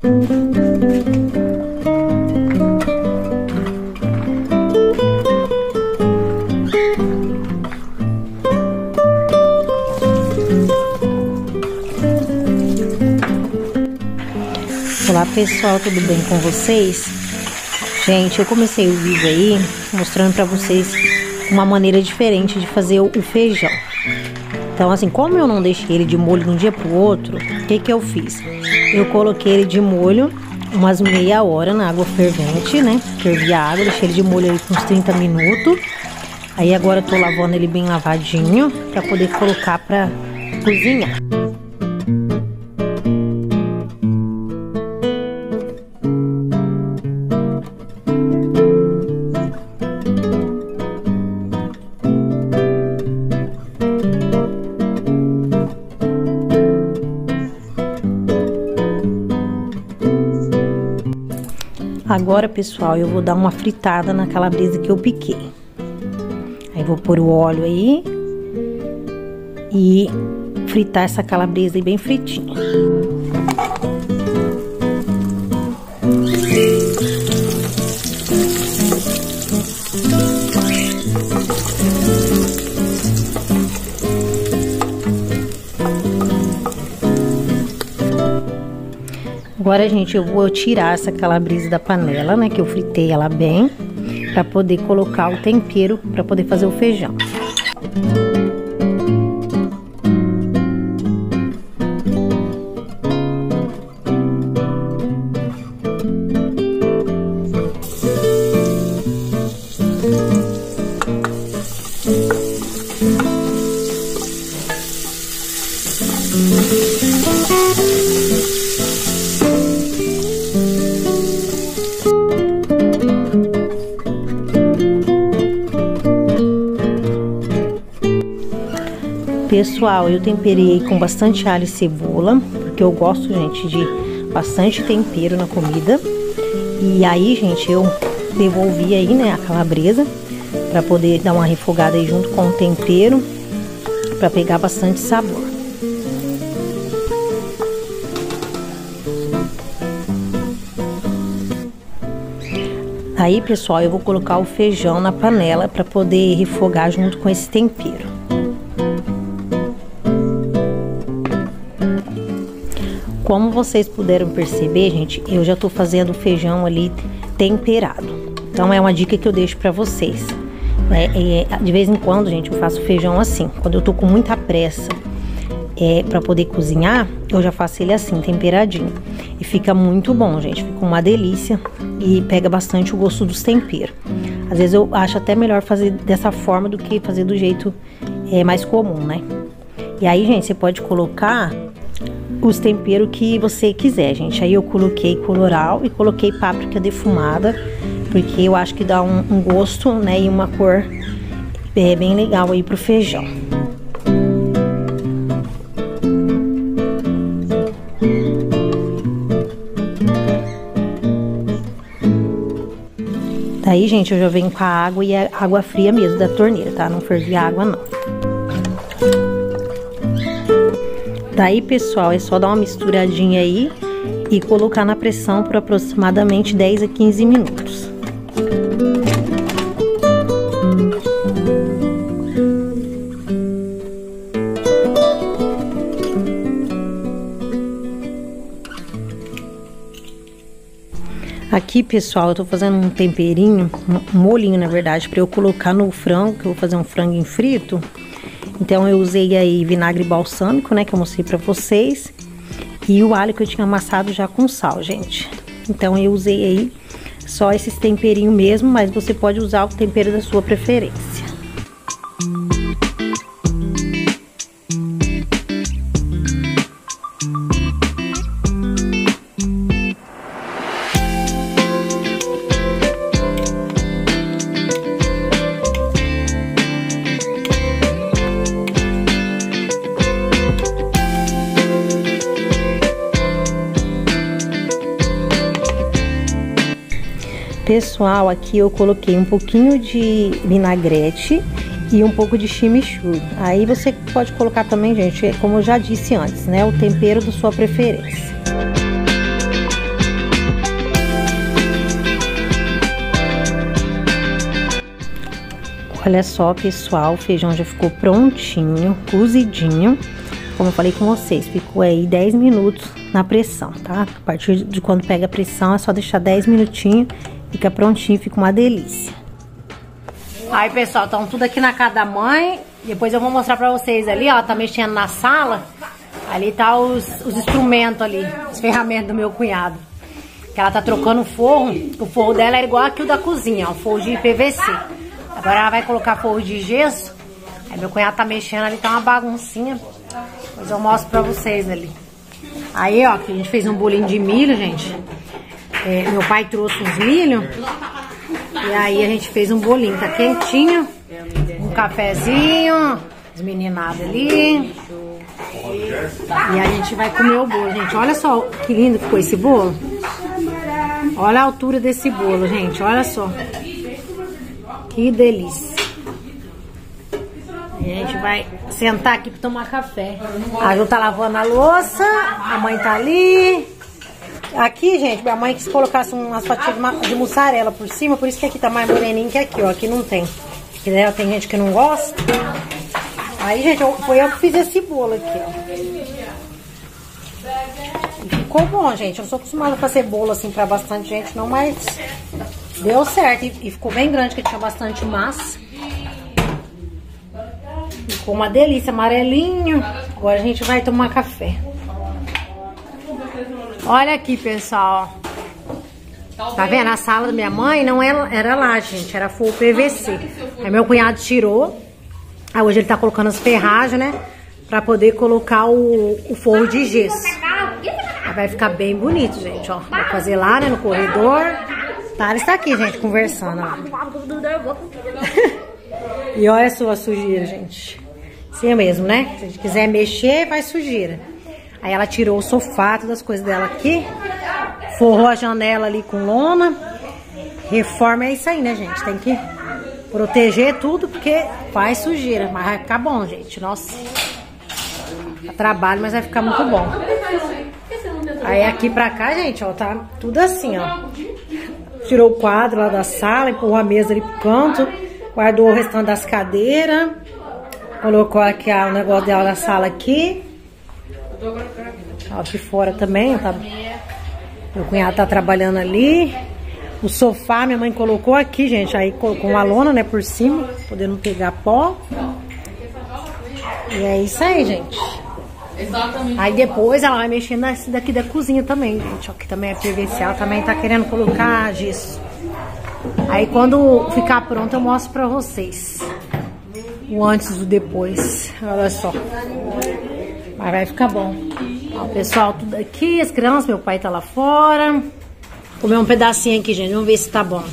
Olá pessoal, tudo bem com vocês? Gente, eu comecei o vídeo aí mostrando pra vocês uma maneira diferente de fazer o feijão. Então assim, como eu não deixei ele de molho de um dia pro outro, o que que eu fiz? Eu coloquei ele de molho umas meia hora na água fervente, né? Fervi a água, deixei ele de molho aí por uns 30 minutos. Aí agora eu tô lavando ele bem lavadinho pra poder colocar pra cozinhar. Agora, pessoal, eu vou dar uma fritada na calabresa que eu piquei. Aí vou pôr o óleo aí e fritar essa calabresa aí bem fritinha. Agora, gente, eu vou tirar essa calabresa da panela, né, que eu fritei ela bem, pra poder colocar o tempero, pra poder fazer o feijão. Pessoal, eu temperei com bastante alho e cebola, porque eu gosto, gente, de bastante tempero na comida. E aí, gente, eu devolvi aí, né, a calabresa, pra poder dar uma refogada aí junto com o tempero, pra pegar bastante sabor. Aí, pessoal, eu vou colocar o feijão na panela pra poder refogar junto com esse tempero. Como vocês puderam perceber, gente, eu já tô fazendo o feijão ali temperado. Então é uma dica que eu deixo pra vocês. De vez em quando, gente, eu faço feijão assim. Quando eu tô com muita pressa pra poder cozinhar, eu já faço ele assim, temperadinho. E fica muito bom, gente. Fica uma delícia e pega bastante o gosto dos temperos. Às vezes eu acho até melhor fazer dessa forma do que fazer do jeito mais comum, né? E aí, gente, você pode colocar os temperos que você quiser, gente. Aí eu coloquei colorau e coloquei páprica defumada, porque eu acho que dá um gosto, né, e uma cor bem legal aí pro feijão. Daí, gente, eu já venho com a água e a água fria mesmo da torneira, tá? Não fervi a água, não. Daí, pessoal, é só dar uma misturadinha aí e colocar na pressão por aproximadamente 10 a 15 minutos. Aqui, pessoal, eu tô fazendo um temperinho, um molhinho, na verdade, para eu colocar no frango, que eu vou fazer um frango frito. Então eu usei aí vinagre balsâmico, né, que eu mostrei pra vocês, e o alho que eu tinha amassado já com sal, gente. Então eu usei aí só esses temperinhos mesmo, mas você pode usar o tempero da sua preferência. Pessoal, aqui eu coloquei um pouquinho de vinagrete e um pouco de chimichurri. Aí você pode colocar também, gente, como eu já disse antes, né, o tempero da sua preferência. Olha só, pessoal, o feijão já ficou prontinho, cozidinho. Como eu falei com vocês, ficou aí 10 minutos na pressão, tá? A partir de quando pega a pressão, é só deixar 10 minutinhos, fica prontinho, fica uma delícia. Aí, pessoal, estão tudo aqui na casa da mãe. Depois eu vou mostrar pra vocês ali, ó, tá mexendo na sala. Ali tá os instrumentos ali, as ferramentas do meu cunhado. Que ela tá trocando o forro dela é igual aqui o da cozinha, ó, forro de PVC. Agora ela vai colocar forro de gesso. Aí meu cunhado tá mexendo ali, tá uma baguncinha. Depois eu mostro pra vocês ali. Aí, ó, que a gente fez um bolinho de milho, gente. Meu pai trouxe uns milho. E aí a gente fez um bolinho, tá quentinho. Um cafezinho. As meninadas ali. E a gente vai comer o bolo, gente. Olha só que lindo que ficou esse bolo. Olha a altura desse bolo, gente. Olha só. Que delícia. E a gente vai sentar aqui pra tomar café. A Ju tá lavando a louça. A mãe tá ali. Aqui, gente, minha mãe quis colocar umas fatias de mussarela por cima. Por isso que aqui tá mais moreninho que aqui, ó. Aqui não tem. Porque dela tem gente que não gosta. Aí, gente, foi eu que fiz esse bolo aqui, ó. E ficou bom, gente. Eu sou acostumada a fazer bolo assim pra bastante gente, não, mas deu certo. E ficou bem grande, que tinha bastante massa. Ficou uma delícia, amarelinho. Agora a gente vai tomar café. Olha aqui, pessoal. Tá vendo? A sala da minha mãe não era lá, gente. Era forro PVC. Aí meu cunhado tirou. Aí hoje ele tá colocando as ferragens, né? Pra poder colocar o forro de gesso. Aí vai ficar bem bonito, gente, ó. Vai fazer lá, né, no corredor. Tá, está aqui, gente, conversando, ó. E olha a sua sujeira, gente. Assim mesmo, né? Se a gente quiser mexer, vai sujeira. Aí ela tirou o sofá, todas as coisas dela aqui. Forrou a janela ali com lona. Reforma é isso aí, né, gente? Tem que proteger tudo, porque faz sujeira. Mas vai ficar bom, gente. Nossa. Dá trabalho, mas vai ficar muito bom. Aí aqui pra cá, gente, ó, tá tudo assim, ó. Tirou o quadro lá da sala, empurrou a mesa ali pro canto. Guardou o restante das cadeiras. Colocou aqui o negócio dela da sala aqui. Ó, aqui fora também, tá? Meu cunhado tá trabalhando ali. O sofá minha mãe colocou aqui, gente. Aí colocou uma lona, né, por cima, poder não pegar pó. E é isso aí, gente. Aí depois ela vai mexer nesse daqui da cozinha também, gente. Ó, que também é PVC. Ela também tá querendo colocar gesso. Aí quando ficar pronto eu mostro pra vocês o antes e o depois. Olha só. Mas vai ficar bom. Ó, o pessoal tudo aqui, as crianças, meu pai tá lá fora. Comer um pedacinho aqui, gente. Vamos ver se tá bom.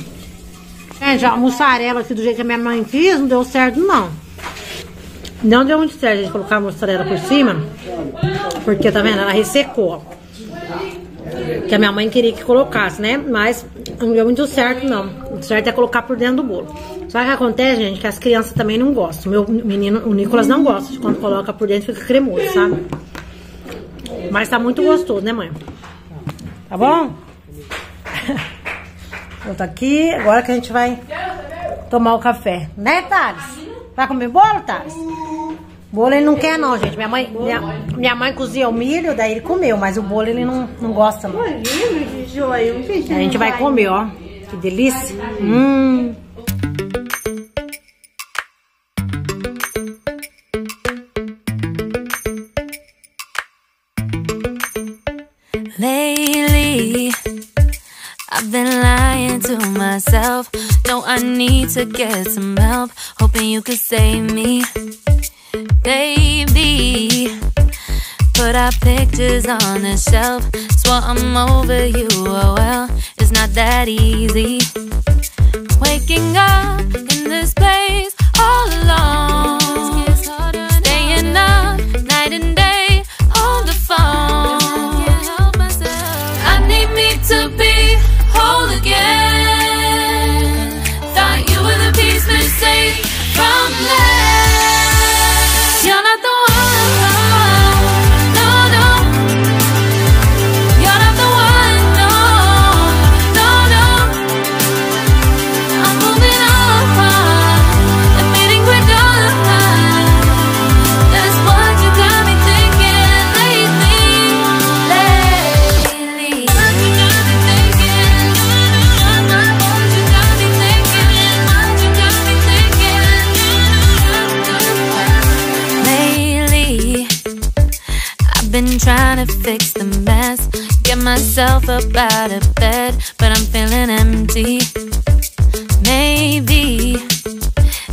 Gente, a mussarela aqui do jeito que a minha mãe fez, não deu certo, não. Não deu muito certo a gente colocar a mussarela por cima. Porque, tá vendo? Ela ressecou, ó. Que a minha mãe queria que colocasse, né? Mas não deu muito certo, não. O certo é colocar por dentro do bolo. Só que acontece, gente, que as crianças também não gostam. Meu menino, o Nicolas, não gosta de quando coloca por dentro, fica cremoso, sabe? Mas tá muito gostoso, né, mãe? Tá bom? Eu tô aqui, agora que a gente vai tomar o café. Né, Thales? Vai comer bolo, Thales? Bolo ele não quer, não, gente. Minha mãe cozia o milho, daí ele comeu, mas o bolo ele não gosta, não. A gente vai comer, ó. Que delícia. Lately, I've been lying to myself. No, I need to get some help. Hoping you could save me, baby. Put our pictures on the shelf. Swore I'm over you, oh well, it's not that easy. Waking up in this place all alone. Staying up night and day on the phone. I need me to be whole again. Thought you were the piece missing from left. You're not the one, no, no. You're not the one, no, no, no. I'm moving on, and myself up out of bed, but I'm feeling empty. Maybe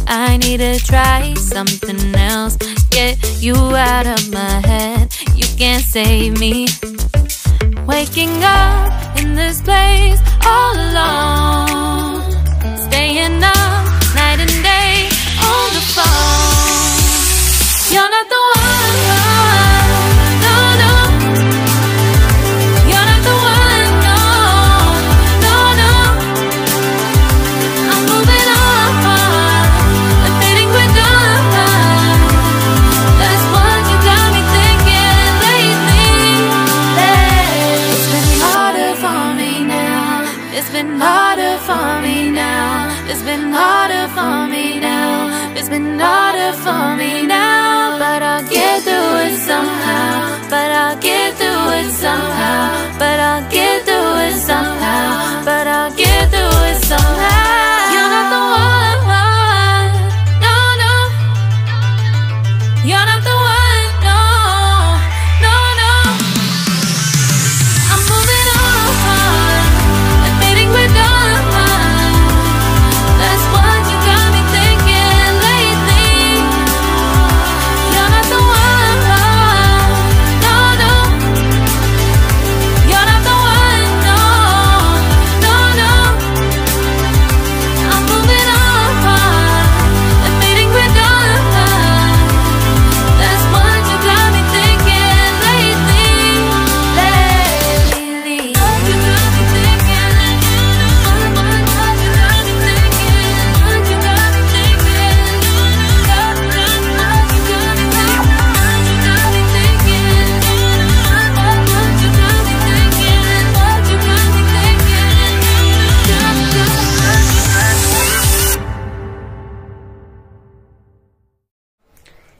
I need to try something else. Get you out of my head, you can't save me. Waking up in this place all alone, staying up night and day on the phone. You're not the one, no, no. You're not the one, no, no, no. I'm moving on, admitting we're done. That's what you got me thinking lately. It's been harder for me now. It's been harder for me now. It's been harder for me now. It's been harder for me now. But I'll get through it somehow. But I'll get through it somehow. But I'll get through it somehow. But I'll get through it somehow. You're not the one, no, no. You're not the one, no, no, no. I'm moving on, admitting we're done. That's what you got me thinking lately. You're not the one, no, no. You're not the one, no, no, no. I'm moving on, admitting we're done. That's what you got me thinking lately, lately. What you got me thinking, what you got me thinking, what you got me thinking, what you got me thinking, what you got me thinking, what you got me thinking, what you got me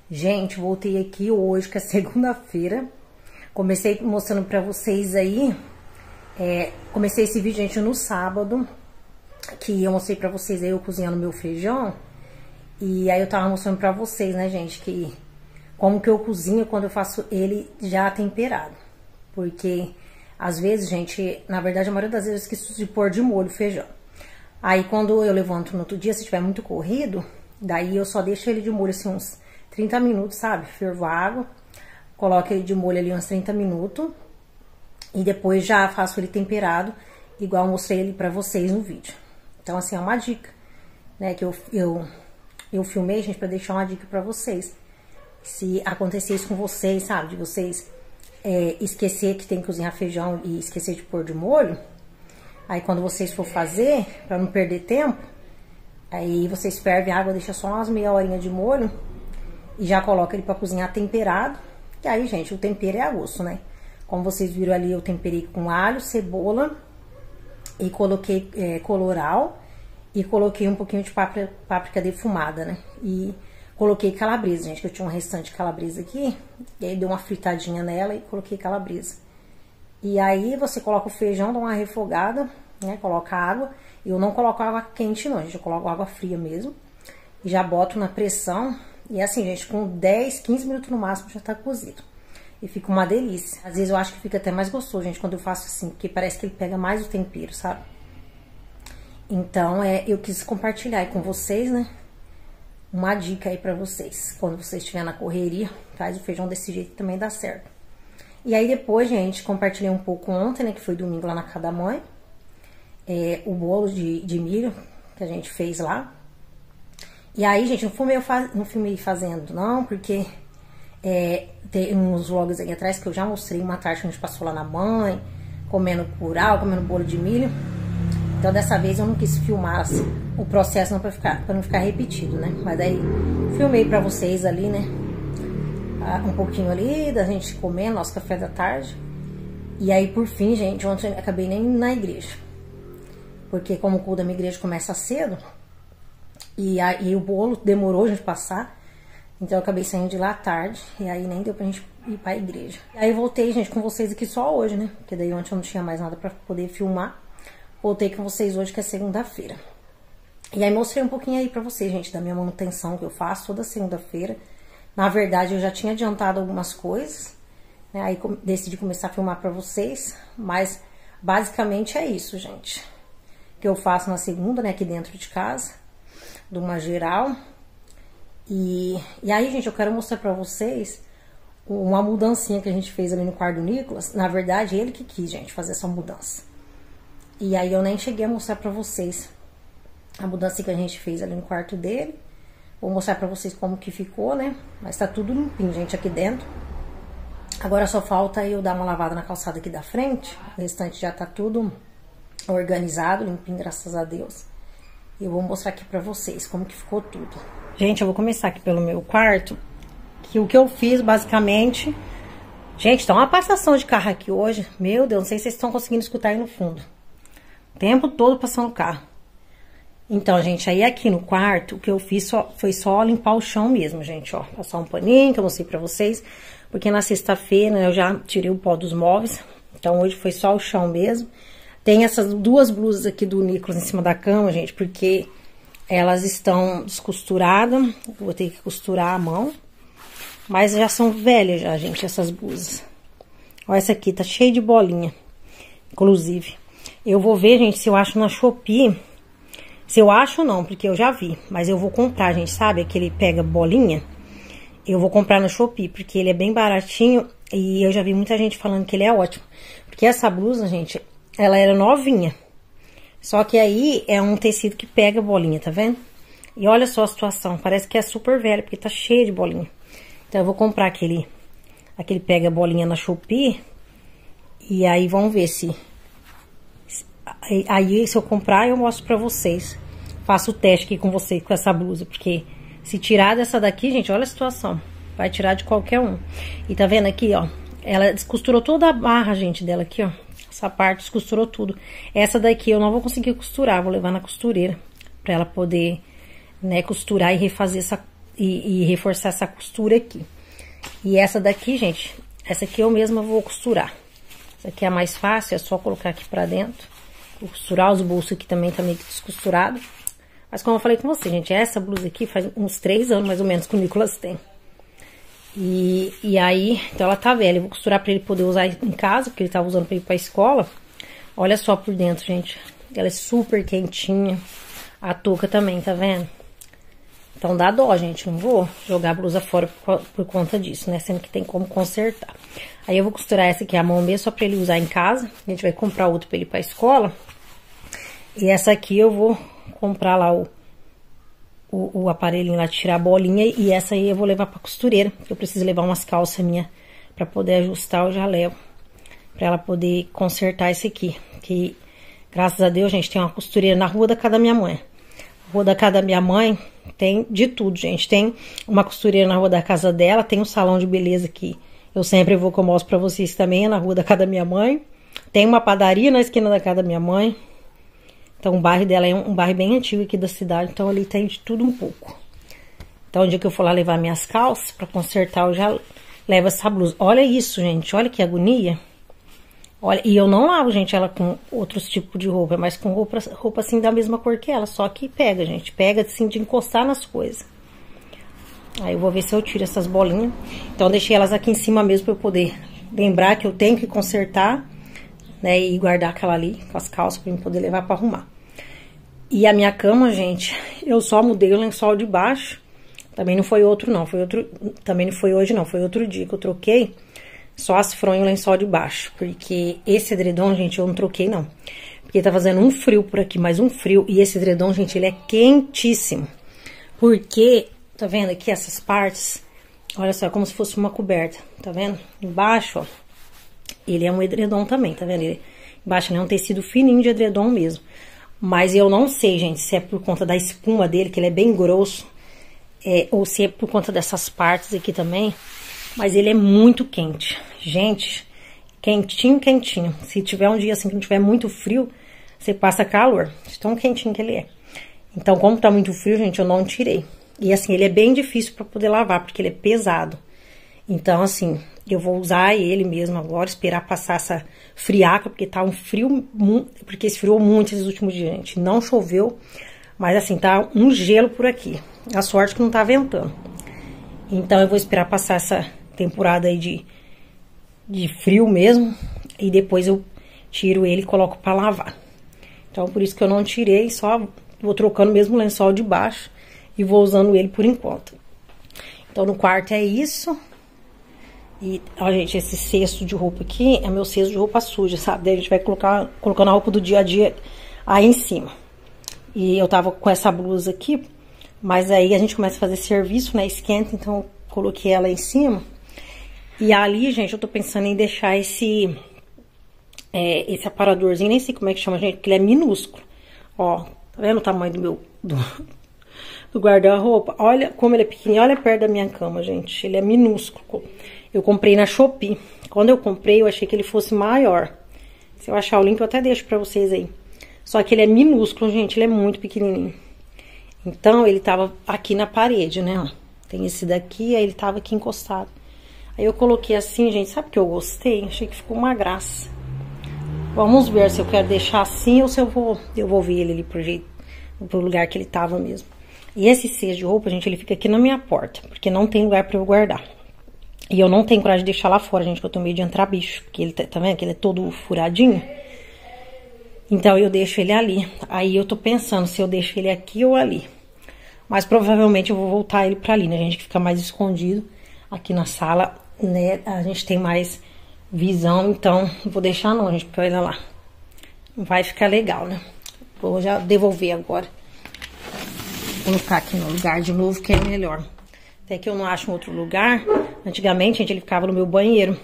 Gente, voltei aqui hoje, que é segunda-feira. Comecei mostrando pra vocês aí. Comecei esse vídeo, gente, no sábado. Que eu mostrei pra vocês aí eu cozinhando meu feijão. E aí eu tava mostrando pra vocês, né, gente, que como que eu cozinho quando eu faço ele já temperado. Porque, às vezes, gente, na verdade, a maioria das vezes eu esqueço de pôr de molho o feijão. Aí, quando eu levanto no outro dia, se tiver muito corrido, daí eu só deixo ele de molho, assim, uns 30 minutos, sabe? Fervo a água, coloco ele de molho ali uns 30 minutos. E depois já faço ele temperado, igual eu mostrei ele pra vocês no vídeo. Então, assim, é uma dica, né, que eu filmei, gente, pra deixar uma dica pra vocês. Se acontecer isso com vocês, sabe, de vocês esquecer que tem que cozinhar feijão e esquecer de pôr de molho, aí quando vocês for fazer, pra não perder tempo, aí vocês fervem a água, deixa só umas meia horinha de molho e já coloca ele pra cozinhar temperado. E aí, gente, o tempero é a gosto, né? Como vocês viram ali, eu temperei com alho, cebola e coloquei colorau e coloquei um pouquinho de páprica defumada, né? E coloquei calabresa, gente, que eu tinha um restante de calabresa aqui. E aí dei uma fritadinha nela e coloquei calabresa. E aí você coloca o feijão, dá uma refogada, né? Coloca água. Eu não coloco água quente não, gente, eu coloco água fria mesmo. E já boto na pressão. E assim, gente, com 10, 15 minutos no máximo já tá cozido. E fica uma delícia. Às vezes eu acho que fica até mais gostoso, gente, quando eu faço assim, porque parece que ele pega mais o tempero, sabe? Então, eu quis compartilhar aí com vocês, né? Uma dica aí pra vocês. Quando vocês estiverem na correria, faz o feijão desse jeito que também dá certo. E aí depois, gente, compartilhei um pouco ontem, né? Que foi domingo lá na casa da mãe. O bolo de milho que a gente fez lá. E aí, gente, não filmei fazendo, não, porque tem uns vlogs aí atrás que eu já mostrei uma tarde que a gente passou lá na mãe, comendo curau, comendo bolo de milho. Então, dessa vez eu não quis filmar assim, o processo não pra não ficar repetido, né? Mas aí, filmei pra vocês ali, né? Um pouquinho ali, da gente comendo nosso café da tarde. E aí, por fim, gente, ontem eu acabei nem indo na igreja. Porque como o culto da minha igreja começa cedo, e aí o bolo demorou a gente passar, então eu acabei saindo de lá à tarde, e aí nem deu pra gente ir pra igreja. E aí eu voltei, gente, com vocês aqui só hoje, né? Porque daí ontem eu não tinha mais nada pra poder filmar. Voltei com vocês hoje, que é segunda-feira. E aí mostrei um pouquinho aí pra vocês, gente, da minha manutenção que eu faço toda segunda-feira. Na verdade, eu já tinha adiantado algumas coisas, né? Aí decidi começar a filmar pra vocês, mas Basicamente é isso, gente. Que eu faço na segunda, né, aqui dentro de casa, de uma geral. E aí, gente, eu quero mostrar pra vocês uma mudancinha que a gente fez ali no quarto do Nicolas. Na verdade, ele que quis, gente, fazer essa mudança. E aí eu nem cheguei a mostrar pra vocês a mudança que a gente fez ali no quarto dele. Vou mostrar pra vocês como que ficou, né? Mas tá tudo limpinho, gente, aqui dentro. Agora só falta eu dar uma lavada na calçada aqui da frente. O restante já tá tudo organizado, limpinho, graças a Deus. E eu vou mostrar aqui pra vocês como que ficou tudo. Gente, eu vou começar aqui pelo meu quarto. Que o que eu fiz, basicamente... Gente, tá uma passação de carro aqui hoje. Meu Deus, não sei se vocês estão conseguindo escutar aí no fundo. O tempo todo passando carro. Então, gente, aí aqui no quarto, o que eu fiz foi só limpar o chão mesmo, gente, ó. Passar um paninho, que eu mostrei pra vocês. Porque na sexta-feira eu já tirei o pó dos móveis. Então, hoje foi só o chão mesmo. Tem essas duas blusas aqui do Nicolas em cima da cama, gente, porque elas estão descosturadas. Vou ter que costurar a mão. Mas já são velhas já, gente, essas blusas. Olha essa aqui, tá cheia de bolinha. Inclusive. Eu vou ver, gente, se eu acho na Shopee. Se eu acho, não, porque eu já vi. Mas eu vou comprar, gente, sabe? Aquele pega bolinha. Eu vou comprar na Shopee, porque ele é bem baratinho. E eu já vi muita gente falando que ele é ótimo. Porque essa blusa, gente, ela era novinha. Só que aí é um tecido que pega bolinha, tá vendo? E olha só a situação. Parece que é super velho, porque tá cheio de bolinha. Então eu vou comprar aquele pega bolinha na Shopee. E aí vamos ver se... Aí se eu comprar eu mostro pra vocês. Faço o teste aqui com vocês com essa blusa. Porque se tirar dessa daqui, gente, olha a situação. Vai tirar de qualquer um. E tá vendo aqui, ó. Ela descosturou toda a barra, gente, dela aqui, ó. Essa parte descosturou tudo. Essa daqui eu não vou conseguir costurar. Vou levar na costureira. Pra ela poder, né, costurar e refazer essa... E reforçar essa costura aqui. E essa daqui, gente, essa aqui eu mesma vou costurar. Essa aqui é a mais fácil, é só colocar aqui pra dentro. Vou costurar os bolsos aqui também, tá meio que descosturado. Mas como eu falei com você, gente, essa blusa aqui faz uns 3 anos mais ou menos que o Nicolas tem. E aí, então ela tá velha. Eu vou costurar pra ele poder usar em casa, porque ele tava usando pra ir pra escola. Olha só por dentro, gente. Ela é super quentinha. A touca também, tá vendo? Então dá dó, gente. Não vou jogar a blusa fora por conta disso, né? Sendo que tem como consertar. Aí eu vou costurar essa aqui à mão mesmo, só pra ele usar em casa. A gente vai comprar outro pra ele ir pra escola. E essa aqui eu vou comprar lá o aparelhinho lá de tirar a bolinha. E essa aí eu vou levar pra costureira. Eu preciso levar umas calças minhas pra poder ajustar, eu já levo. Pra ela poder consertar esse aqui. Que, graças a Deus, gente, tem uma costureira na rua da casa da minha mãe. Rua da casa da minha mãe tem de tudo, gente. Tem uma costureira na rua da casa dela, tem um salão de beleza que eu sempre vou, que eu mostro pra vocês também, na rua da casa da minha mãe. Tem uma padaria na esquina da casa da minha mãe. Então o bairro dela é um bairro bem antigo aqui da cidade, então ali tem de tudo um pouco. Então o dia que eu for lá levar minhas calças pra consertar, eu já levo essa blusa. Olha isso, gente, olha que agonia. Olha, e eu não lavo, gente, ela com outros tipos de roupa, mas com roupa assim da mesma cor que ela, só que pega, gente, pega assim de encostar nas coisas. Aí eu vou ver se eu tiro essas bolinhas. Então eu deixei elas aqui em cima mesmo pra eu poder lembrar que eu tenho que consertar, né, e guardar aquela ali com as calças pra eu poder levar pra arrumar. E a minha cama, gente, eu só mudei o lençol de baixo. Também não foi outro não, também não foi hoje não, foi outro dia que eu troquei. Só as fronhas e o lençol de baixo. Porque esse edredom, gente, eu não troquei, não. Porque tá fazendo um frio por aqui, mas um frio. E esse edredom, gente, ele é quentíssimo. Porque, tá vendo aqui essas partes? Olha só, é como se fosse uma coberta. Tá vendo? Embaixo, ó. Ele é um edredom também, tá vendo? Embaixo ele é um tecido fininho de edredom mesmo. Mas eu não sei, gente, se é por conta da espuma dele, que ele é bem grosso. Ou se é por conta dessas partes aqui também. Mas ele é muito quente. Gente, quentinho, quentinho. Se tiver um dia assim que não tiver muito frio, você passa calor. De tão quentinho que ele é. Então, como tá muito frio, gente, eu não tirei. E assim, ele é bem difícil pra poder lavar, porque ele é pesado. Então, assim, eu vou usar ele mesmo agora, esperar passar essa friaca, porque tá um frio... Porque esfriou muito esses últimos dias, gente. Não choveu, mas assim, tá um gelo por aqui. A sorte que não tá ventando. Então, eu vou esperar passar essa temporada aí de frio mesmo. E depois eu tiro ele e coloco pra lavar. Então, por isso que eu não tirei, só vou trocando mesmo o lençol de baixo e vou usando ele por enquanto. Então, no quarto é isso. E, ó, gente, esse cesto de roupa aqui é meu cesto de roupa suja, sabe? Daí a gente vai colocando a roupa do dia a dia aí em cima. E eu tava com essa blusa aqui, mas aí a gente começa a fazer serviço, né? Esquenta, então eu coloquei ela em cima. E ali, gente, eu tô pensando em deixar esse aparadorzinho, nem sei como é que chama, gente, porque ele é minúsculo. Ó, tá vendo o tamanho do meu... do guarda-roupa? Olha como ele é pequenininho, olha perto da minha cama, gente. Ele é minúsculo. Eu comprei na Shopee. Quando eu comprei, eu achei que ele fosse maior. Se eu achar o link, eu até deixo pra vocês aí. Só que ele é minúsculo, gente. Ele é muito pequenininho. Então, ele tava aqui na parede, né? Ó, tem esse daqui, aí ele tava aqui encostado. Aí eu coloquei assim, gente. Sabe o que eu gostei? Achei que ficou uma graça. Vamos ver se eu quero deixar assim ou se eu vou ver ele ali pro lugar que ele tava mesmo. E esse cesto de roupa, gente, ele fica aqui na minha porta, porque não tem lugar pra eu guardar. E eu não tenho coragem de deixar lá fora, gente, porque eu tenho medo de entrar bicho. Porque ele tá vendo que ele é todo furadinho? Então eu deixo ele ali. Aí eu tô pensando se eu deixo ele aqui ou ali. Mas provavelmente eu vou voltar ele pra ali, né, gente? Que fica mais escondido aqui na sala, né? A gente tem mais visão, então não vou deixar não, gente, porque olha lá. Não vai ficar legal, né? Vou já devolver agora. Vou colocar aqui no lugar de novo, que é melhor. Até que eu não acho um outro lugar. Antigamente, gente, ele ficava no meu banheiro.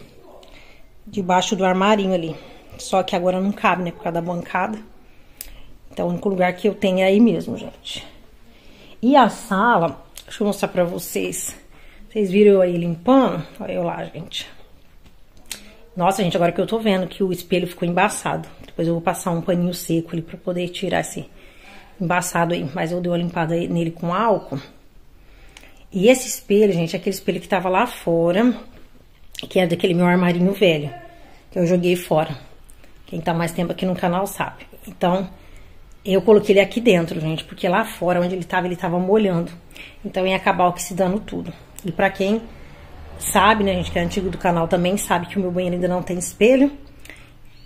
Debaixo do armarinho ali. Só que agora não cabe, né? Por causa da bancada. Então, o único lugar que eu tenho é aí mesmo, gente. E a sala, deixa eu mostrar pra vocês. Vocês viram eu aí limpando? Olha eu lá, gente. Nossa, gente, agora que eu tô vendo que o espelho ficou embaçado. Depois eu vou passar um paninho seco ali pra poder tirar esse embaçado aí. Mas eu dei uma limpada nele com álcool. E esse espelho, gente, é aquele espelho que tava lá fora, que é daquele meu armarinho velho, que eu joguei fora. Quem tá mais tempo aqui no canal sabe. Então, eu coloquei ele aqui dentro, gente, porque lá fora, onde ele tava molhando. Então, ia acabar oxidando tudo. E pra quem sabe, né, gente, que é antigo do canal também, sabe que o meu banheiro ainda não tem espelho.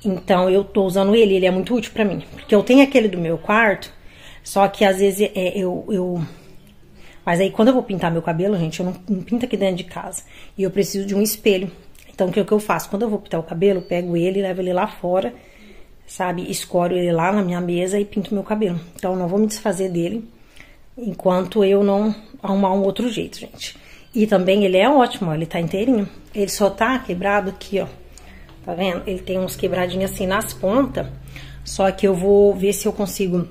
Então, eu tô usando ele é muito útil pra mim. Porque eu tenho aquele do meu quarto, só que às vezes Mas aí, quando eu vou pintar meu cabelo, gente, eu não pinto aqui dentro de casa. E eu preciso de um espelho. Então, o que eu faço? Quando eu vou pintar o cabelo, eu pego ele e levo ele lá fora, sabe? Escoro ele lá na minha mesa e pinto meu cabelo. Então, eu não vou me desfazer dele enquanto eu não arrumar um outro jeito, gente. E também ele é ótimo, ó, ele tá inteirinho. Ele só tá quebrado aqui, ó. Tá vendo? Ele tem uns quebradinhos assim nas pontas. Só que eu vou ver se eu consigo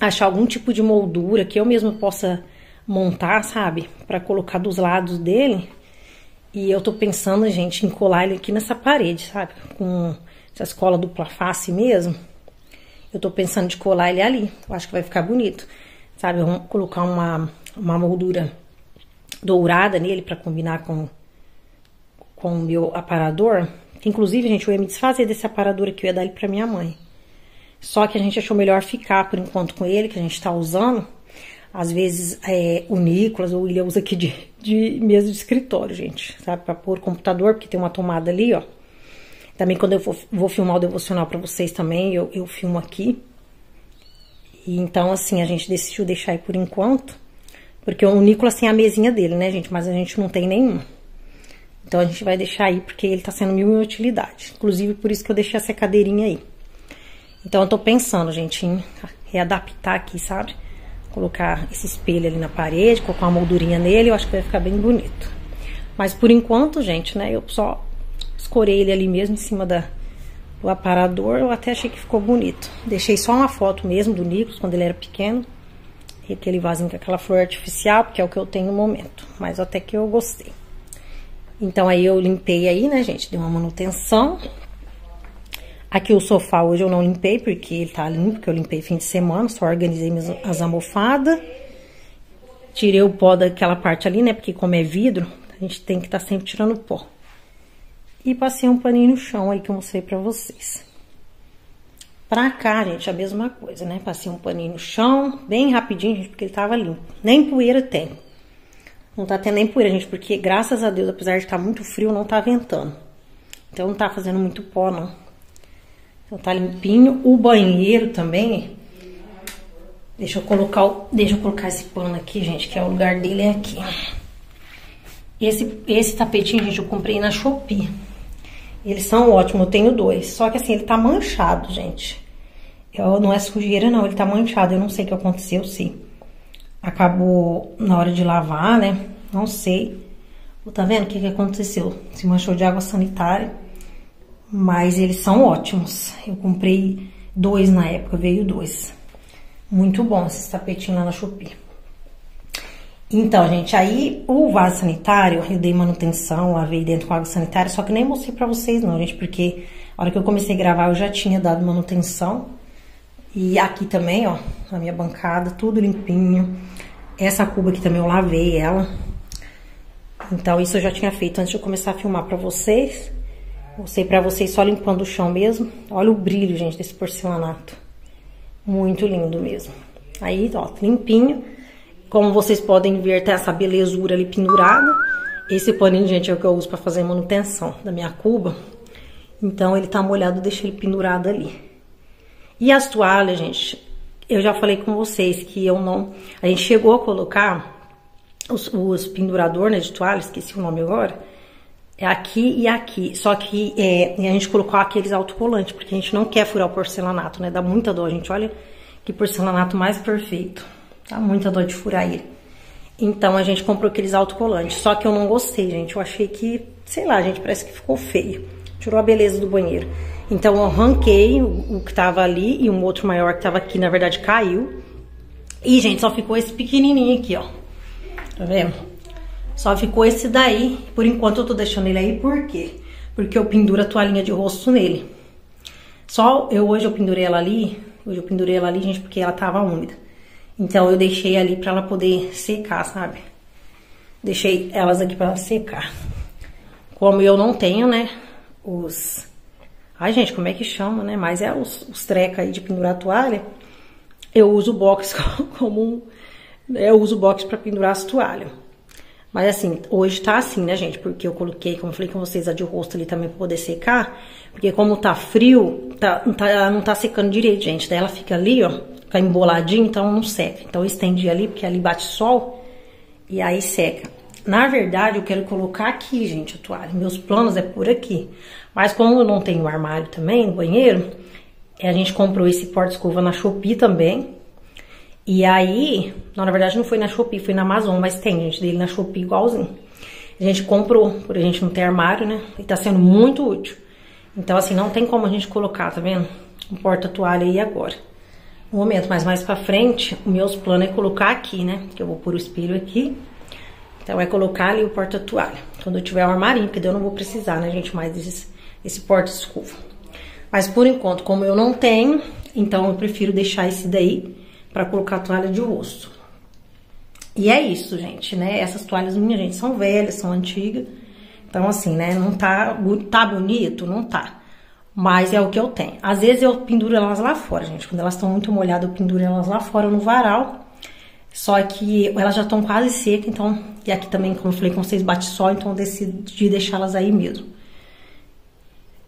achar algum tipo de moldura que eu mesmo possa montar, sabe? Pra colocar dos lados dele. E eu tô pensando, gente, em colar ele aqui nessa parede, sabe? Com essas colas dupla face mesmo. Eu tô pensando de colar ele ali. Eu acho que vai ficar bonito. Sabe? Vamos colocar uma moldura dourada nele pra combinar com o meu aparador. Que, inclusive, gente, eu ia me desfazer desse aparador aqui. Eu ia dar ele pra minha mãe. Só que a gente achou melhor ficar por enquanto com ele, que a gente tá usando. Às vezes, o Nicolas ou o William usa aqui de mesa de escritório, gente. Sabe? Pra pôr computador, porque tem uma tomada ali, ó. Também quando eu vou filmar o devocional pra vocês também, eu filmo aqui. E então, assim, a gente decidiu deixar aí por enquanto. Porque o Nicolas tem a mesinha dele, né, gente? Mas a gente não tem nenhum. Então, a gente vai deixar aí, porque ele tá sendo mil em utilidade. Inclusive, por isso que eu deixei essa cadeirinha aí. Então, eu tô pensando, gente, em readaptar aqui, sabe? Colocar esse espelho ali na parede, colocar uma moldurinha nele, eu acho que vai ficar bem bonito. Mas por enquanto, gente, né, eu só escorei ele ali mesmo em cima do aparador, eu até achei que ficou bonito. Deixei só uma foto mesmo do Nicolas, quando ele era pequeno. E aquele vasinho com aquela flor artificial, porque é o que eu tenho no momento. Mas até que eu gostei. Então aí eu limpei aí, né, gente, dei uma manutenção. Aqui o sofá hoje eu não limpei, porque ele tá limpo, porque eu limpei fim de semana, só organizei as almofadas. Tirei o pó daquela parte ali, né, porque como é vidro, a gente tem que estar sempre tirando o pó. E passei um paninho no chão aí que eu mostrei pra vocês. Pra cá, gente, a mesma coisa, né, passei um paninho no chão, bem rapidinho, gente, porque ele tava limpo. Nem poeira tem. Não tá tendo nem poeira, gente, porque graças a Deus, apesar de estar muito frio, não tá ventando. Então não tá fazendo muito pó, não. Então tá limpinho. O banheiro também. Deixa eu colocar esse pano aqui, gente, que é o lugar dele é aqui. Esse tapetinho, gente, eu comprei na Shopee. Eles são ótimos, eu tenho 2. Só que assim, ele tá manchado, gente. Não é sujeira, não, ele tá manchado. Eu não sei o que aconteceu, se acabou na hora de lavar, né? Não sei. Tá vendo o que aconteceu? Se manchou de água sanitária. Mas eles são ótimos. Eu comprei 2 na época, veio 2. Muito bom esses tapetinhos lá na Shopee. Então, gente, aí o vaso sanitário, eu dei manutenção, lavei dentro com água sanitária, só que nem mostrei pra vocês não, gente, porque a hora que eu comecei a gravar eu já tinha dado manutenção. E aqui também, ó, na minha bancada, tudo limpinho. Essa cuba aqui também eu lavei ela. Então, isso eu já tinha feito antes de eu começar a filmar pra vocês. Mostrei pra vocês só limpando o chão mesmo. Olha o brilho, gente, desse porcelanato. Muito lindo mesmo. Aí, ó, limpinho. Como vocês podem ver, tem essa belezura ali pendurada. Esse paninho, gente, é o que eu uso pra fazer manutenção da minha cuba. Então, ele tá molhado, deixa ele pendurado ali. E as toalhas, gente, eu já falei com vocês que eu não... A gente chegou a colocar os penduradores, né, de toalha, esqueci o nome agora. É aqui e aqui. Só que a gente colocou aqueles autocolantes, porque a gente não quer furar o porcelanato, né? Dá muita dó, gente. Olha que porcelanato mais perfeito. Dá muita dó de furar ele. Então, a gente comprou aqueles autocolantes. Só que eu não gostei, gente. Eu achei que, sei lá, gente, parece que ficou feio. Tirou a beleza do banheiro. Então, eu arranquei o que tava ali e um outro maior que tava aqui, na verdade, caiu. E, gente, só ficou esse pequenininho aqui, ó. Tá vendo? Só ficou esse daí. Por enquanto, eu tô deixando ele aí. Por quê? Porque eu penduro a toalhinha de rosto nele. Hoje eu pendurei ela ali. Hoje eu pendurei ela ali, gente, porque ela tava úmida. Então, eu deixei ali pra ela poder secar, sabe? Deixei elas aqui pra ela secar. Como eu não tenho, né, Ai, gente, como é que chama, né? Mas é os trecos aí de pendurar a toalha. Eu uso o box eu uso o box pra pendurar as toalhas. Mas assim, hoje tá assim, né, gente? Porque eu coloquei, como eu falei com vocês, a de rosto ali também pra poder secar. Porque como tá frio, não tá secando direito, gente. Daí ela fica ali, ó, fica emboladinha, então não seca. Então eu estendi ali, porque ali bate sol e aí seca. Na verdade, eu quero colocar aqui, gente, a toalha. Meus planos é por aqui. Mas como eu não tenho armário também no banheiro, a gente comprou esse porta-escova na Shopee também. E aí, não, na verdade não foi na Shopee, foi na Amazon, mas tem, gente, dele na Shopee igualzinho. A gente comprou, por a gente não ter armário, né? E tá sendo muito útil. Então, assim, não tem como a gente colocar, tá vendo? Um porta-toalha aí agora. No momento, mas mais pra frente, o meus planos é colocar aqui, né? Que eu vou pôr o espelho aqui. Então, é colocar ali o porta-toalha. Quando eu tiver o armarinho, porque daí eu não vou precisar, né, gente, mais esse porta-escova. Mas, por enquanto, como eu não tenho, então eu prefiro deixar esse daí pra colocar a toalha de rosto. E é isso, gente, né? Essas toalhas minhas, gente, são velhas, são antigas. Então, assim, né, não tá bonito? Não tá. Mas é o que eu tenho. Às vezes eu penduro elas lá fora, gente. Quando elas estão muito molhadas, eu penduro elas lá fora no varal. Só que elas já estão quase secas, então... E aqui também, como eu falei com vocês, bate sol, então eu decidi deixá-las aí mesmo.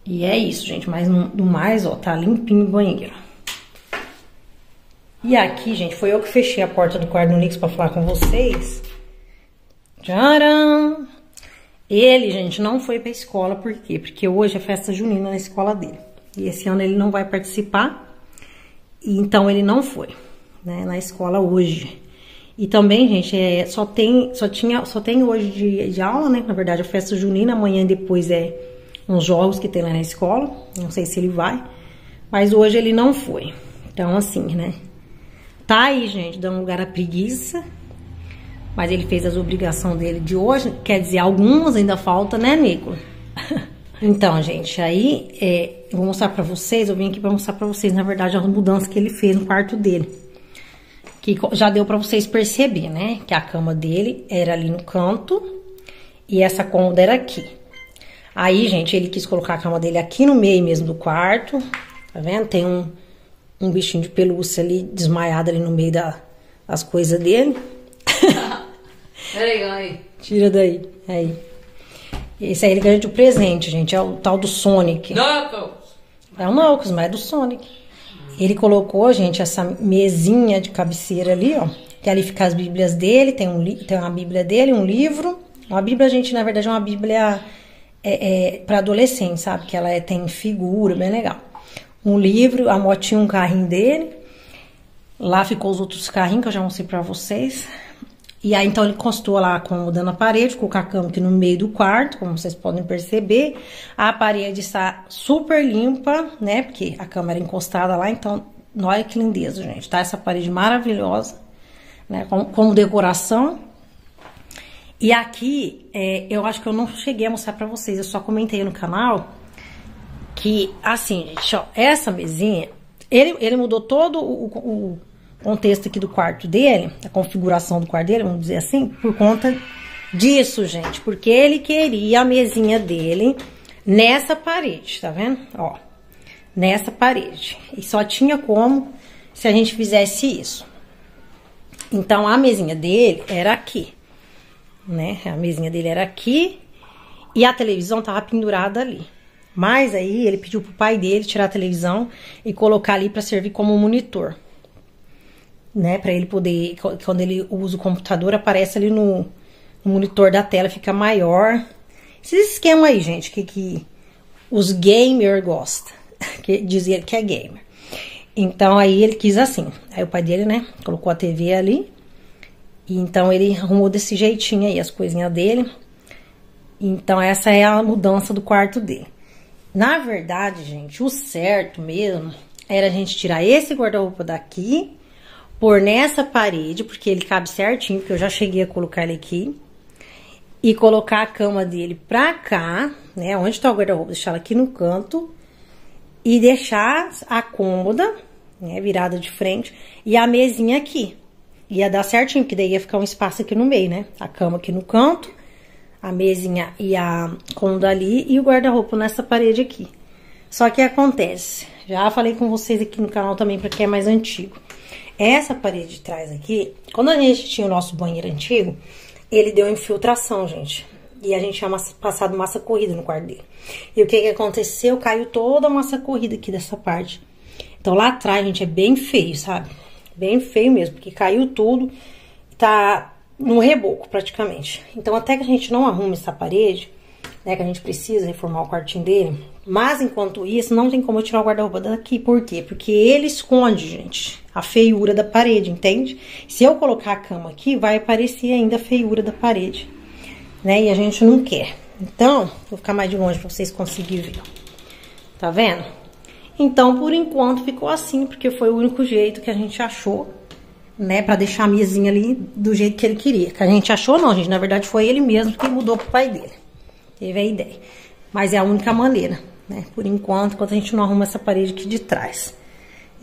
E é isso, gente. Mas do mais, ó, tá limpinho o banheiro. E aqui, gente, foi eu que fechei a porta do quarto do Nix pra falar com vocês. Tcharam! Ele, gente, não foi pra escola, por quê? Porque hoje é festa junina na escola dele. E esse ano ele não vai participar, e então ele não foi, né, na escola hoje. E também, gente, só tem hoje de aula, né? Na verdade, a festa junina, amanhã e depois é uns jogos que tem lá na escola. Não sei se ele vai, mas hoje ele não foi. Então, assim, né? Tá aí, gente, dando lugar à preguiça. Mas ele fez as obrigações dele de hoje. Quer dizer, algumas ainda faltam, né, Nico? Então, gente, aí eu vou mostrar pra vocês. Eu vim aqui pra mostrar pra vocês, na verdade, as mudanças que ele fez no quarto dele. Que já deu pra vocês perceber, né? Que a cama dele era ali no canto e essa cômoda era aqui. Aí, gente, ele quis colocar a cama dele aqui no meio mesmo do quarto. Tá vendo? Tem um bichinho de pelúcia ali, desmaiado ali no meio das coisas dele. Peraí, aí. Tira daí. Aí. Esse aí ele ganhou de presente, gente. É o tal do Sonic. Knuckles. É o Naucus, mas é do Sonic. Ele colocou, gente, essa mesinha de cabeceira ali, ó. Que ali fica as bíblias dele, tem uma bíblia dele, um livro. Uma bíblia, gente, na verdade é uma bíblia para adolescente, sabe? Que ela tem figura, bem legal. Um livro, a motinha, um carrinho dele. Lá ficou os outros carrinhos que eu já mostrei pra vocês. E aí, então, ele encostou lá a cômoda na parede, colocou a cama aqui no meio do quarto, como vocês podem perceber. A parede está super limpa, né? Porque a cama era encostada lá, então, olha que lindeza, gente. Tá essa parede maravilhosa, né? Como decoração. E aqui, eu acho que eu não cheguei a mostrar pra vocês, eu só comentei no canal que, assim, gente, ó, essa mesinha, ele mudou todo o contexto aqui do quarto dele, a configuração do quarto dele, vamos dizer assim, por conta disso, gente. Porque ele queria a mesinha dele nessa parede, tá vendo? Ó, nessa parede. E só tinha como se a gente fizesse isso. Então, a mesinha dele era aqui, né? A mesinha dele era aqui e a televisão tava pendurada ali. Mas aí, ele pediu pro pai dele tirar a televisão e colocar ali pra servir como monitor. Né, para ele poder, quando ele usa o computador, aparece ali no monitor da tela, fica maior. Esse esquema aí, gente, que os gamers gostam, que dizia que é gamer. Então, aí ele quis assim. Aí o pai dele, né, colocou a TV ali. E então, ele arrumou desse jeitinho aí as coisinhas dele. Então, essa é a mudança do quarto dele. Na verdade, gente, o certo mesmo era a gente tirar esse guarda-roupa daqui, pôr nessa parede, porque ele cabe certinho, porque eu já cheguei a colocar ele aqui. E colocar a cama dele pra cá, né, onde tá o guarda-roupa, deixar ela aqui no canto. E deixar a cômoda, né, virada de frente, e a mesinha aqui. Ia dar certinho, porque daí ia ficar um espaço aqui no meio, né? A cama aqui no canto, a mesinha e a cômoda ali, e o guarda-roupa nessa parede aqui. Só que acontece, já falei com vocês aqui no canal também, pra quem é mais antigo. Essa parede de trás aqui, quando a gente tinha o nosso banheiro antigo, ele deu infiltração, gente. E a gente tinha passado massa corrida no quarto dele. E o que aconteceu? Caiu toda a massa corrida aqui dessa parte. Então lá atrás, gente, é bem feio, sabe? Bem feio mesmo, porque caiu tudo. Tá no reboco, praticamente. Então até que a gente não arruma essa parede, né, que a gente precisa reformar o quartinho dele. Mas enquanto isso, não tem como eu tirar o guarda-roupa daqui. Por quê? Porque ele esconde, gente, a feiura da parede, entende? Se eu colocar a cama aqui, vai aparecer ainda a feiura da parede, né? E a gente não quer. Então, vou ficar mais de longe pra vocês conseguirem ver. Tá vendo? Então, por enquanto, ficou assim, porque foi o único jeito que a gente achou, né? Pra deixar a mesinha ali do jeito que ele queria. Que a gente achou não, gente. Na verdade, foi ele mesmo que mudou pro pai dele. Teve a ideia. Mas é a única maneira, né? Por enquanto a gente não arruma essa parede aqui de trás.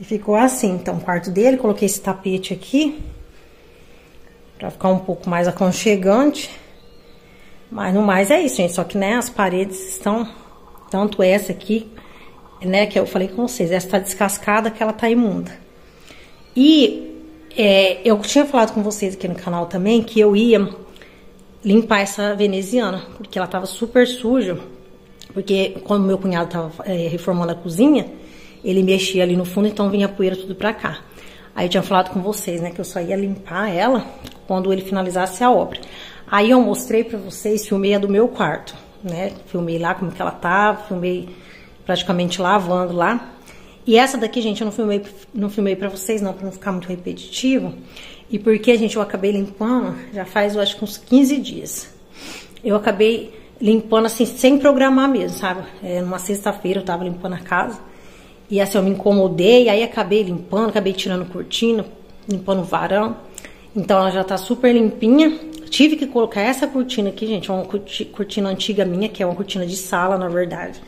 E ficou assim. Então, o quarto dele, coloquei esse tapete aqui. Pra ficar um pouco mais aconchegante. Mas no mais é isso, gente. Só que, né, as paredes estão... Tanto essa aqui, né, que eu falei com vocês. Essa tá descascada, que ela tá imunda. E eu tinha falado com vocês aqui no canal também que eu ia limpar essa veneziana, porque ela tava super suja. Porque quando meu cunhado tava reformando a cozinha, ele mexia ali no fundo, então vinha a poeira tudo pra cá. Aí eu tinha falado com vocês, né, que eu só ia limpar ela quando ele finalizasse a obra. Aí eu mostrei pra vocês, filmei a do meu quarto, né, filmei lá como que ela tava, filmei praticamente lavando lá. E essa daqui, gente, eu não filmei pra vocês não, pra não ficar muito repetitivo. E porque, gente, eu acabei limpando, já faz, eu acho que uns 15 dias. Eu acabei limpando assim, sem programar mesmo, sabe? Numa sexta-feira eu tava limpando a casa. E assim, eu me incomodei, aí acabei limpando, acabei tirando cortina, limpando o varão. Então ela já tá super limpinha. Tive que colocar essa cortina aqui, gente, uma cortina antiga minha, que é uma cortina de sala, na verdade.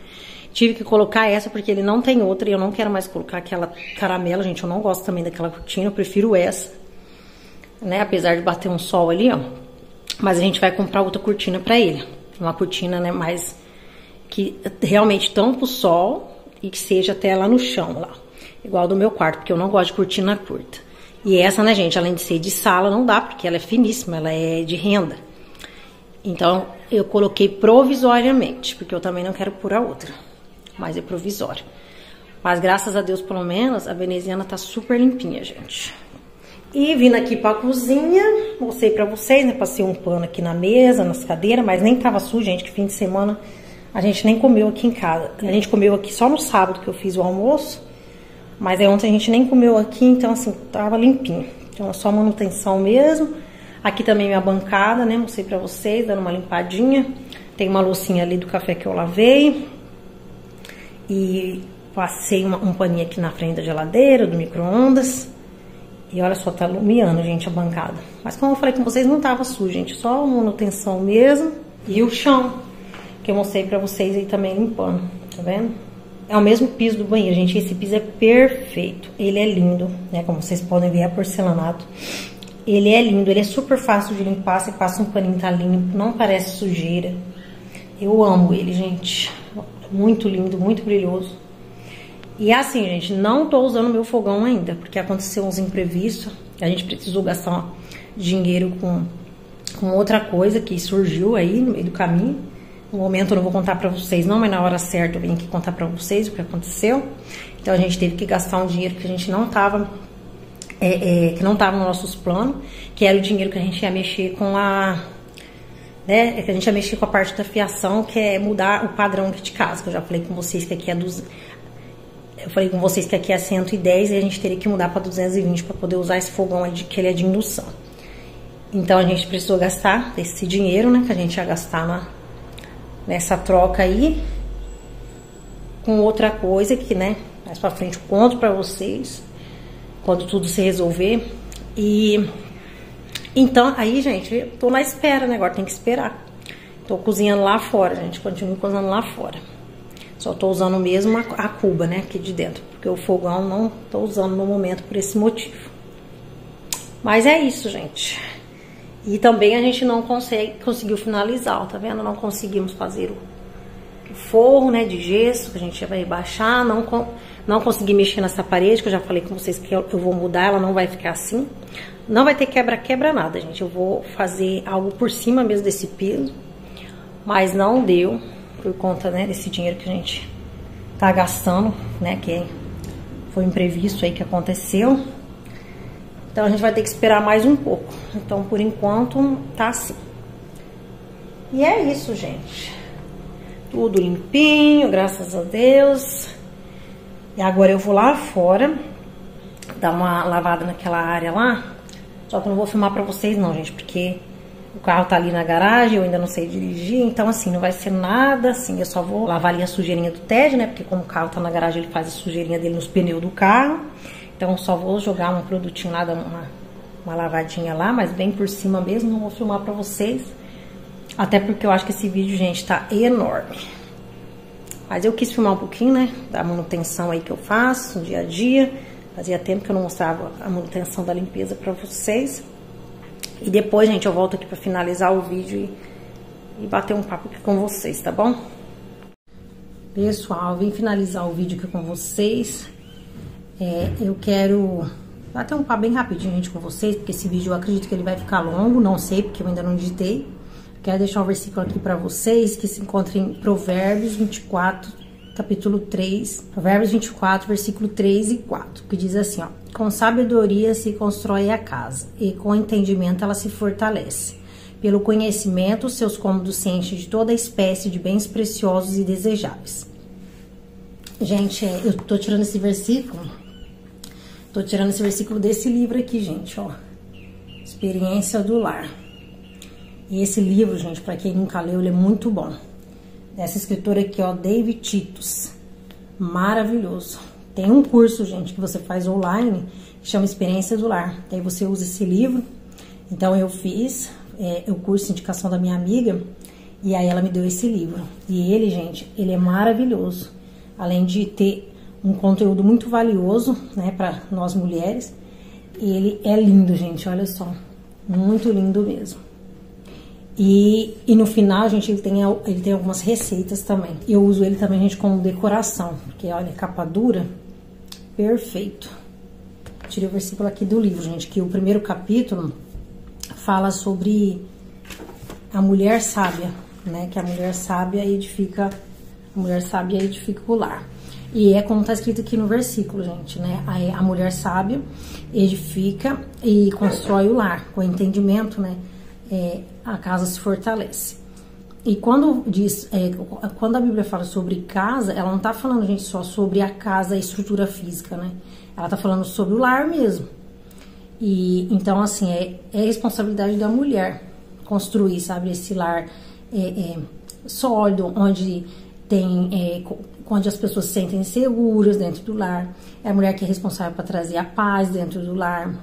Tive que colocar essa porque ele não tem outra e eu não quero mais colocar aquela caramela, gente. Eu não gosto também daquela cortina, eu prefiro essa, né? Apesar de bater um sol ali, ó. Mas a gente vai comprar outra cortina pra ele. Uma cortina, né, mais que realmente tampa o sol e que seja até lá no chão, lá. Igual do meu quarto, porque eu não gosto de cortina curta. E essa, né, gente, além de ser de sala, não dá, porque ela é finíssima, ela é de renda. Então, eu coloquei provisoriamente, porque eu também não quero pôr a outra. Mas é provisório. Mas graças a Deus, pelo menos, a veneziana tá super limpinha, gente. E vindo aqui pra cozinha, mostrei pra vocês, né? Passei um pano aqui na mesa, nas cadeiras, mas nem tava sujo, gente, que fim de semana a gente nem comeu aqui em casa. A gente comeu aqui só no sábado que eu fiz o almoço, mas aí ontem a gente nem comeu aqui, então assim, tava limpinho. Então é só manutenção mesmo. Aqui também minha bancada, né? Mostrei pra vocês, dando uma limpadinha. Tem uma loucinha ali do café que eu lavei. E passei um paninho aqui na frente da geladeira, do micro-ondas. E olha só, tá iluminando, gente, a bancada. Mas como eu falei com vocês, não tava sujo, gente. Só manutenção mesmo. E o chão, que eu mostrei pra vocês aí também limpando. Tá vendo? É o mesmo piso do banheiro, gente. Esse piso é perfeito. Ele é lindo, né? Como vocês podem ver, é porcelanato. Ele é lindo, ele é super fácil de limpar. Você passa um paninho, tá limpo. Não parece sujeira. Eu amo ele, gente. Muito lindo, muito brilhoso. E assim, gente, não tô usando meu fogão ainda, porque aconteceu uns imprevistos. A gente precisou gastar dinheiro com outra coisa que surgiu aí no meio do caminho. No momento eu não vou contar pra vocês não, mas na hora certa eu venho aqui contar pra vocês o que aconteceu. Então a gente teve que gastar um dinheiro que a gente não tava, que não tava nos nossos planos, que era o dinheiro que a gente ia mexer com que a gente ia mexer com a parte da fiação, que é mudar o padrão aqui de casa, que eu já falei com vocês que aqui é 110 e a gente teria que mudar para 220 para poder usar esse fogão que ele é de indução. Então a gente precisou gastar esse dinheiro, né, que a gente ia gastar nessa troca aí, com outra coisa que, né, mais pra frente eu conto pra vocês, quando tudo se resolver. E então, aí, gente, eu tô na espera, né, agora tem que esperar. Tô cozinhando lá fora, gente, continuo cozinhando lá fora. Só tô usando mesmo a cuba, né, aqui de dentro, porque o fogão não tô usando no momento por esse motivo. Mas é isso, gente. E também a gente não conseguiu finalizar, ó, tá vendo? Não conseguimos fazer o forro, né, de gesso, que a gente vai baixar. Não consegui mexer nessa parede, que eu já falei com vocês que eu vou mudar, ela não vai ficar assim. Não vai ter quebra-quebra nada, gente. Eu vou fazer algo por cima mesmo desse piso. Mas não deu, por conta, né, desse dinheiro que a gente tá gastando, né, que foi imprevisto aí que aconteceu. Então a gente vai ter que esperar mais um pouco. Então por enquanto tá assim. E é isso, gente. Tudo limpinho, graças a Deus. E agora eu vou lá fora dar uma lavada naquela área lá. Só que eu não vou filmar pra vocês não, gente, porque o carro tá ali na garagem, eu ainda não sei dirigir. Então assim, não vai ser nada assim. Eu só vou lavar ali a sujeirinha do Ted, né, porque como o carro tá na garagem, ele faz a sujeirinha dele nos pneus do carro. Então só vou jogar um produtinho lá, dar uma lavadinha lá, mas bem por cima mesmo, não vou filmar pra vocês. Até porque eu acho que esse vídeo, gente, tá enorme. Mas eu quis filmar um pouquinho, né, da manutenção aí que eu faço, dia a dia. Fazia tempo que eu não mostrava a manutenção da limpeza pra vocês. E depois, gente, eu volto aqui pra finalizar o vídeo e bater um papo aqui com vocês, tá bom? Pessoal, eu vim finalizar o vídeo aqui com vocês. Eu quero bater um papo bem rapidinho, gente, com vocês, porque esse vídeo eu acredito que ele vai ficar longo, não sei, porque eu ainda não digitei. Quero deixar um versículo aqui pra vocês, que se encontra em Provérbios 24, capítulo 3, Provérbios 24, versículo 3 e 4, que diz assim, ó: com sabedoria se constrói a casa, e com entendimento ela se fortalece. Pelo conhecimento, seus cômodos se enchem de toda espécie de bens preciosos e desejáveis. Gente, eu tô tirando esse versículo... Tô tirando esse versículo desse livro aqui, gente, ó. Experiência do Lar. E esse livro, gente, pra quem nunca leu, ele é muito bom. Dessa escritora aqui, ó, David Titus. Maravilhoso. Tem um curso, gente, que você faz online, que chama Experiência do Lar. Aí você usa esse livro. Então eu fiz o curso de indicação da minha amiga, e aí ela me deu esse livro. E ele, gente, ele é maravilhoso. Além de ter um conteúdo muito valioso, né, para nós mulheres. Ele é lindo, gente, olha só. Muito lindo mesmo. E no final, gente, ele tem algumas receitas também. Eu uso ele também, gente, como decoração. Porque, olha, capa dura. Perfeito. Tirei o versículo aqui do livro, gente, que o primeiro capítulo fala sobre a mulher sábia, né? Que a mulher sábia edifica o lar. E é como está escrito aqui no versículo, gente, né? A mulher sábia edifica e constrói o lar. Com entendimento, né? A casa se fortalece. E quando a Bíblia fala sobre casa, ela não está falando, gente, só sobre a casa, a estrutura física, né? Ela está falando sobre o lar mesmo. E então, assim, é responsabilidade da mulher construir, sabe, esse lar sólido, onde as pessoas se sentem seguras dentro do lar. É a mulher que é responsável para trazer a paz dentro do lar.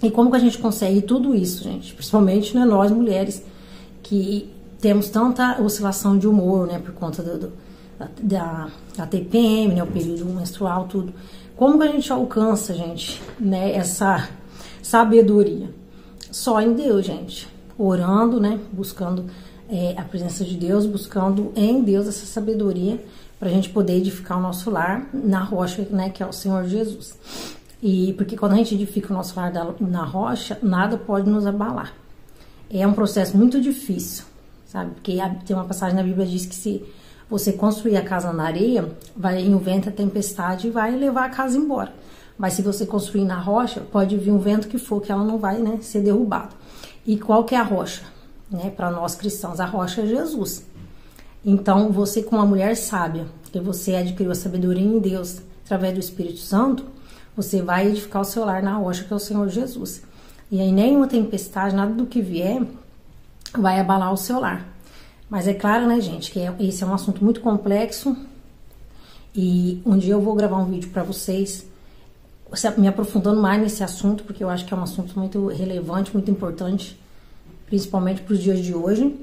E como que a gente consegue tudo isso, gente? Principalmente, né, nós mulheres que temos tanta oscilação de humor, né, por conta da TPM, né, o período menstrual, tudo. Como que a gente alcança, gente, né, essa sabedoria? Só em Deus, gente. Orando, né, buscando a presença de Deus, buscando em Deus essa sabedoria para a gente poder edificar o nosso lar na rocha, né, que é o Senhor Jesus. E porque quando a gente edifica o nosso lar na rocha, nada pode nos abalar. É um processo muito difícil, sabe? Porque tem uma passagem na Bíblia que diz que se você construir a casa na areia, vai vir o vento, a tempestade e vai levar a casa embora. Mas se você construir na rocha, pode vir um vento que for, que ela não vai, né, ser derrubada. E qual que é a rocha? Né, para nós cristãos, a rocha é Jesus. Então, você como uma mulher sábia, que você adquiriu a sabedoria em Deus, através do Espírito Santo, você vai edificar o seu lar na rocha, que é o Senhor Jesus. E aí nenhuma tempestade, nada do que vier, vai abalar o seu lar. Mas é claro, né, gente, que esse é um assunto muito complexo. E um dia eu vou gravar um vídeo para vocês, me aprofundando mais nesse assunto, porque eu acho que é um assunto muito relevante, muito importante, principalmente para os dias de hoje.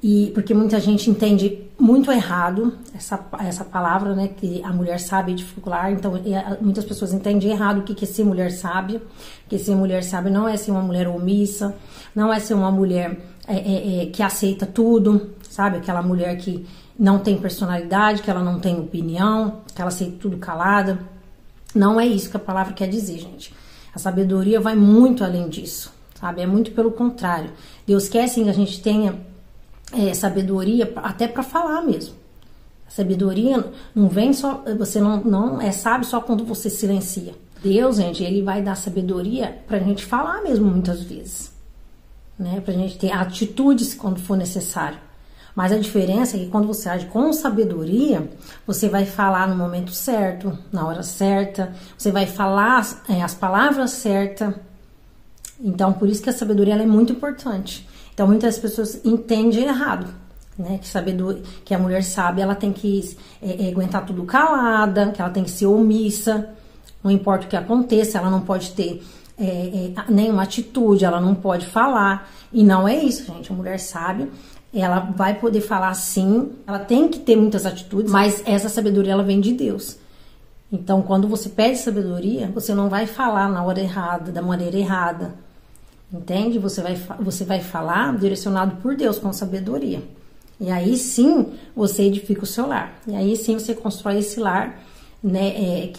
E porque muita gente entende muito errado essa palavra, né, que a mulher sábia edificar. Então, muitas pessoas entendem errado o que é ser mulher sábia. Porque ser mulher sábia não é ser uma mulher omissa, não é ser uma mulher que aceita tudo, sabe? Aquela mulher que não tem personalidade, que ela não tem opinião, que ela aceita tudo calada. Não é isso que a palavra quer dizer, gente. A sabedoria vai muito além disso, sabe? É muito pelo contrário. Deus quer, sim, que a gente tenha sabedoria até para falar mesmo. A sabedoria não vem só, você não é sábio só quando você silencia. Deus, gente, ele vai dar sabedoria pra gente falar mesmo muitas vezes, né? Pra gente ter atitudes quando for necessário. Mas a diferença é que quando você age com sabedoria, você vai falar no momento certo, na hora certa, você vai falar as palavras certas. Então, por isso que a sabedoria ela é muito importante. Então, muitas pessoas entendem errado, né? Que a mulher sábia, ela tem que aguentar tudo calada, que ela tem que ser omissa, não importa o que aconteça, ela não pode ter nenhuma atitude, ela não pode falar. E não é isso, gente. A mulher sábia, ela vai poder falar sim, ela tem que ter muitas atitudes, mas essa sabedoria, ela vem de Deus. Então, quando você pede sabedoria, você não vai falar na hora errada, da maneira errada. Entende? Você vai falar direcionado por Deus com sabedoria. E aí sim você edifica o seu lar. E aí sim você constrói esse lar, né?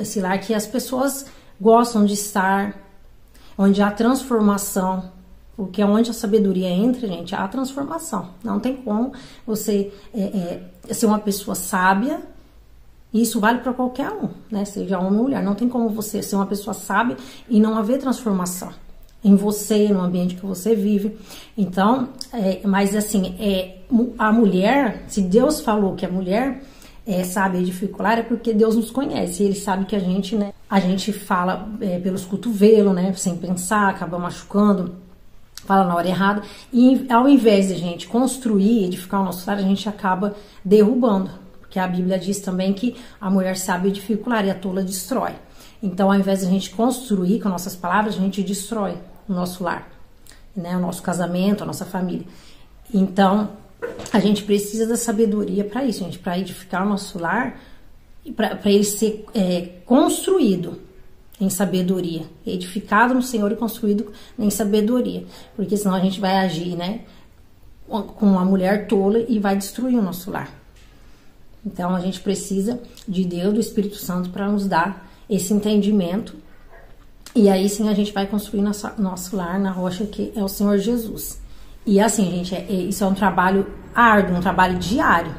Esse lar que as pessoas gostam de estar, onde há transformação. Porque onde a sabedoria entra, gente, há transformação. Não tem como você ser uma pessoa sábia. E isso vale para qualquer um, né? Seja homem ou mulher. Não tem como você ser uma pessoa sábia e não haver transformação em você, no ambiente que você vive. Então, mas assim, a mulher, se Deus falou que a mulher sabe edificar, é porque Deus nos conhece. Ele sabe que a gente, né, a gente fala pelos cotovelos, né, sem pensar, acaba machucando, fala na hora errada. E ao invés de a gente construir, edificar o nosso lar, a gente acaba derrubando. Porque a Bíblia diz também que a mulher sabe edificar e a tola destrói. Então, ao invés de a gente construir com nossas palavras, a gente destrói o nosso lar, né? O nosso casamento, a nossa família. Então, a gente precisa da sabedoria para isso, gente, para edificar o nosso lar e para ele ser construído em sabedoria, edificado no Senhor e construído em sabedoria, porque senão a gente vai agir, né, com uma mulher tola e vai destruir o nosso lar. Então, a gente precisa de Deus, do Espírito Santo, para nos dar esse entendimento. E aí sim a gente vai construir nosso lar na rocha que é o Senhor Jesus. E assim, gente, isso é um trabalho árduo, um trabalho diário.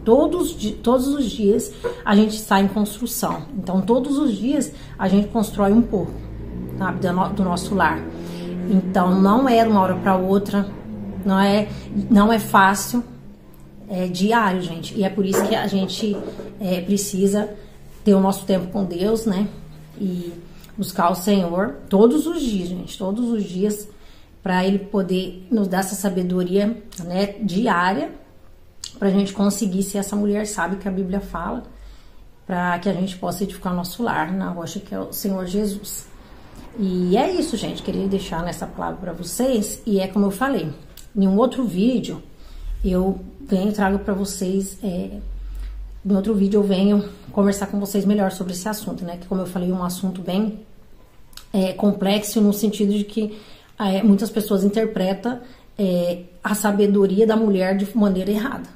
Todos os dias a gente está em construção. Então, todos os dias a gente constrói um pouco, sabe, do nosso lar. Então, não é de uma hora para outra, não é fácil, é diário, gente. E é por isso que a gente precisa ter o nosso tempo com Deus, né? E buscar o Senhor todos os dias, gente, todos os dias, para Ele poder nos dar essa sabedoria, né, diária, para a gente conseguir ser essa mulher sábia que a Bíblia fala, para que a gente possa edificar o nosso lar na rocha que é o Senhor Jesus. E é isso, gente, queria deixar nessa palavra para vocês. E é como eu falei, em um outro vídeo eu trago para vocês, em outro vídeo eu venho conversar com vocês melhor sobre esse assunto, né, que como eu falei, é um assunto bem complexo, no sentido de que muitas pessoas interpretam a sabedoria da mulher de maneira errada.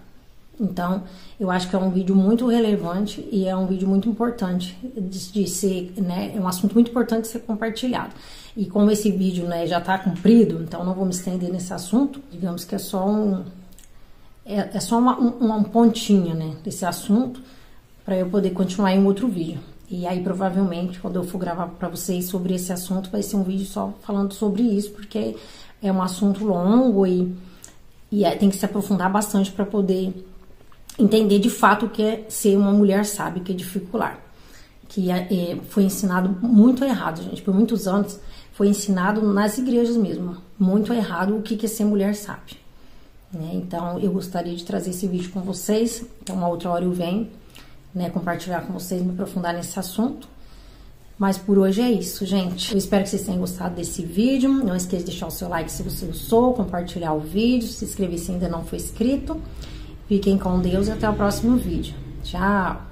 Então, eu acho que é um vídeo muito relevante e é um vídeo muito importante de ser, né, é um assunto muito importante de ser compartilhado. E como esse vídeo, né, já está cumprido, então não vou me estender nesse assunto, digamos que é só uma pontinha, né, desse assunto, para eu poder continuar em um outro vídeo. E aí, provavelmente, quando eu for gravar para vocês sobre esse assunto, vai ser um vídeo só falando sobre isso, porque é um assunto longo e tem que se aprofundar bastante para poder entender de fato o que é ser uma mulher sábia, que edifica o lar. Que foi ensinado muito errado, gente. Por muitos anos foi ensinado nas igrejas mesmo, muito errado o que é ser mulher sábia. Né? Então, eu gostaria de trazer esse vídeo com vocês. Então, uma outra hora eu venho, né, compartilhar com vocês, me aprofundar nesse assunto. Mas por hoje é isso, gente. Eu espero que vocês tenham gostado desse vídeo. Não esqueça de deixar o seu like se você gostou, compartilhar o vídeo, se inscrever se ainda não for inscrito. Fiquem com Deus e até o próximo vídeo. Tchau!